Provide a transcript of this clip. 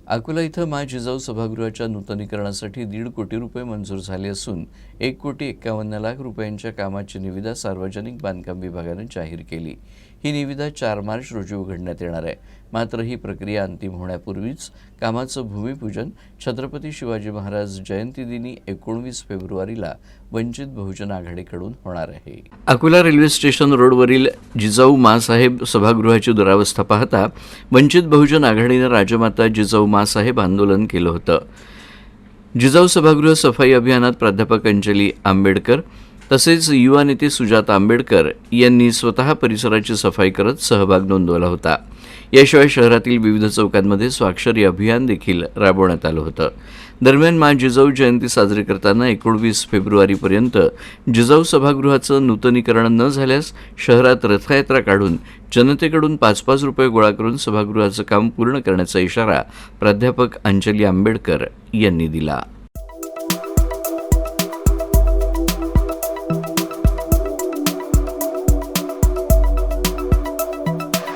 अकोला इथं माँ जिजाऊ सभागृहाच्या नूतनीकरणासाठी 1.5 कोटी रुपये मंजूर झाले असून 1,51,00,000 रुपयांच्या कामाची निविदा सार्वजनिक बांधकाम विभागाने जाहीर केली। ही निविदा 4 मार्च रोजी उघडण्यात येणार आहे। मात्र ही प्रक्रिया अंतिम होण्यापूर्वीच कामाचं भूमिपूजन छत्रपती शिवाजी महाराज जयंतीदिनी 19 फेब्रुवारीला वंचित बहुजन आघाडीकडून होणार आहे। अकोला रेल्वे स्टेशन रोडवरील जिजाऊ माँसाहेब सभागृहाची दुरावस्था पाहता वंचित बहुजन आघाडीने राजमाता जिजाऊ माँसाहेब आंदोलन केलं होतं। जिजाऊ सभागृह सफाई अभियानात प्राध्यापक अंजली आंबेडकर तसेच युवा नेते सुजाता आंबेडकर यांनी स्वतः परिसराची सफाई करत सहभाग नोंदवला होता। याशिवाय शहरातील विविध चौकांमध्ये स्वाक्षरी अभियान देखील राबवण्यात आलं होतं। दरम्यान माँ जिजाऊ जयंती साजरी करताना 19 फेब्रुवारीपर्यंत जिजाऊ सभागृहाचं नूतनीकरण न झाल्यास शहरात रथयात्रा काढून जनतेकडून 5-5 रुपये गोळा करून सभागृहाचं काम पूर्ण करण्याचा इशारा प्राध्यापक अंजली आंबेडकर यांनी दिला।